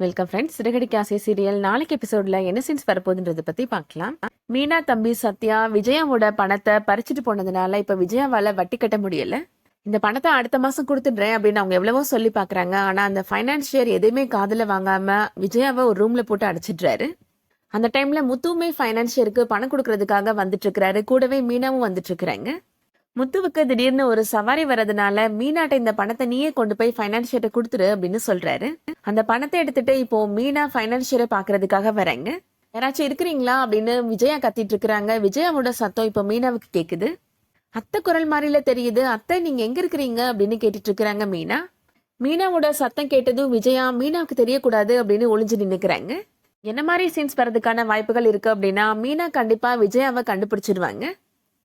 Welcome friends. சிறகடி காசை serial நாளைக்கு எபிசோட்ல என்ன சீன்ஸ் வரப்போகுதுன்றதை பத்தி பார்க்கலாம். மீனா தம்பி சத்யா விஜயாவோட பணத்தை பறிச்சுட்டு போனதுனால இப்ப விஜயாவால வட்டி கட்ட முடியல. இந்த பணத்தை அடுத்த மாசம் கொடுத்துடுறேன் அப்படின்னு அவங்க எவ்வளவோ சொல்லி பாக்குறாங்க. ஆனா அந்த ஃபைனான்சியர் எதையுமே காதுல வாங்காம விஜயாவை ஒரு ரூம்ல போட்டு அடைச்சிடுறாரு. அந்த டைம்ல முத்துவுமே ஃபைனான்சியருக்கு பணம் கொடுக்கறதுக்காக வந்துட்டு இருக்கிறாரு. கூடவே மீனாவும் வந்துட்டு இருக்கிறாங்க. முத்துவுக்கு திடீர்னு ஒரு சவாரி வர்றதுனால மீனாட்ட இந்த பணத்தை நீயே கொண்டு போய் ஃபைனான்சியர்ட்ட கொடுத்துரு அப்படின்னு சொல்றாரு. அந்த பணத்தை எடுத்துட்டு இப்போ மீனா ஃபைனான்சியரை பாக்குறதுக்காக வராங்க. யாராச்சும் இருக்கிறீங்களா அப்படின்னு விஜயா கத்திட்டு இருக்கிறாங்க. விஜயாவோட சத்தம் இப்போ மீனாவுக்கு கேக்குது. அத்தை குரல் மாதிரில தெரியுது. அத்தை நீங்க எங்க இருக்கிறீங்க அப்படின்னு கேட்டுட்டு இருக்கிறாங்க மீனா. மீனாவோட சத்தம் கேட்டதும் விஜயா மீனாவுக்கு தெரியக்கூடாது அப்படின்னு ஒளிஞ்சு நின்னுக்கிறாங்க. என்ன மாதிரி சீன்ஸ் வர்றதுக்கான வாய்ப்புகள் இருக்கு அப்படின்னா மீனா கண்டிப்பா விஜயாவை கண்டுபிடிச்சிருவாங்க.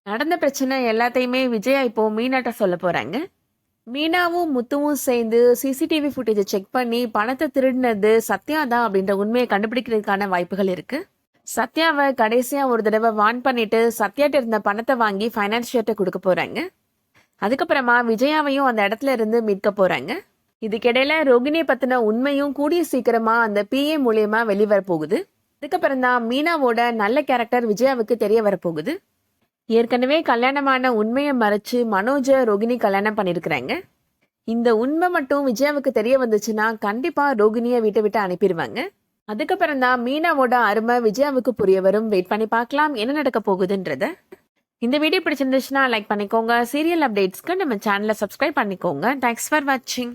நடந்த பிரச்சனை எல்லாத்தையுமே விஜயா இப்போ மீனாட்ட சொல்ல போறாங்க. மீனாவும் முத்துவும் சேர்ந்து சிசிடிவி ஃபுட்டேஜை செக் பண்ணி பணத்தை திருடினது சத்யா தான் அப்படின்ற உண்மையை கண்டுபிடிக்கிறதுக்கான வாய்ப்புகள் இருக்கு. சத்யாவை கடைசியா ஒரு தடவை வார்ன் பண்ணிட்டு சத்யாட்ட இருந்த பணத்தை வாங்கி ஃபைனான்சியர்ட்ட கொடுக்க போறாங்க. அதுக்கப்புறமா விஜயாவையும் அந்த இடத்துல இருந்து மீட்க போறாங்க. இதுக்கிடையில ரோகிணியை பத்தின உண்மையும் கூடிய சீக்கிரமா அந்த பிஏ மூலியமா வெளிவர போகுது. அதுக்கப்புறம் தான் மீனாவோட நல்ல கேரக்டர் விஜயாவுக்கு தெரிய வரப்போகுது. ஏற்கனவே கல்யாணமான உண்மையை மறைச்சு மனோஜ ரோகிணி கல்யாணம் பண்ணிருக்கிறாங்க. இந்த உண்மை மட்டும் விஜயாவுக்கு தெரிய வந்துச்சுன்னா கண்டிப்பா ரோகிணியை வீட்டை விட்டு அனுப்பிடுவாங்க. அதுக்கப்புறம் தான் மீனாவோட அருமை விஜயாவுக்கு புரிய வரும். வெயிட் பண்ணி பார்க்கலாம் என்ன நடக்க போகுதுன்றத. இந்த வீடியோ பிடிச்சிருந்துச்சுன்னா லைக் பண்ணிக்கோங்க. சீரியல் அப்டேட்ஸ்க்கு நம்ம சேனலை சப்ஸ்கிரைப் பண்ணிக்கோங்க. தேங்க்ஸ் ஃபார் வாட்சிங்.